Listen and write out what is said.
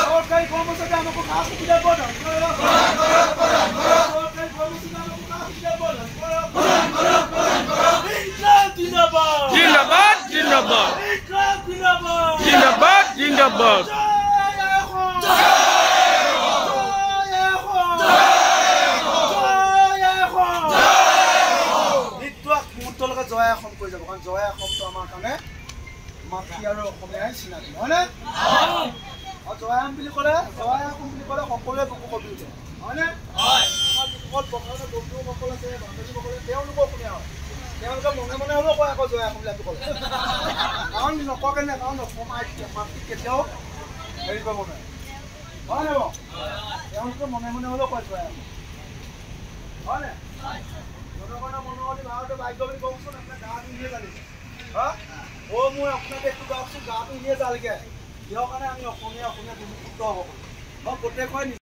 सरकारी कर्मचारी আমাকে কাজ সুবিধা প্রদান করো। সরকারি কর্মচারী আমাকে কাজ সুবিধা প্রদান করো। ইনকলাব জিন্দাবাদ জিন্দাবাদ জিন্দাবাদ ইনকলাব জিন্দাবাদ জিন্দাবাদ জিন্দাবাদ জয় অসম কৈ যাব কাৰণ জয় অসমটো আমাৰ কাৰণে মাতৃ আৰু অসমীয়াই চিনাকি হয়নে? জয় অসম বুলি ক'লে সকলোৱে বুকু কবি উঠে হয়নে? আমাৰ যিসকল বঙালী বন্ধুসকল আছে বান্ধৱীসকলে তেওঁলোকো অসমীয়া হয়, তেওঁলোকে মনে মনে হ'লেও কয় আকৌ জয় অসম বুলি ক'লে, কাৰণ নকয় নে কাৰণ অসম মাতৃ কেতিয়াও হেৰি কৰিব নোৱাৰে হয়নে বাৰু? তেওঁলোকে মনে মনে হ'লেও কয় জয় অসম হয়নে? জনগণৰ মনোহৰি ভাৰতৰ ভাগ্য বুলি কওকচোন, আপোনাৰ গাটো ইয়ে জানিছে মই আপোনাৰ দেশটো গাওকচোন, গাটো ইয়ে জালগে কিহৰ কাৰণে আমি অসমীয়া শুদ্ধ হ'ব মই প্ৰত্যেকৰে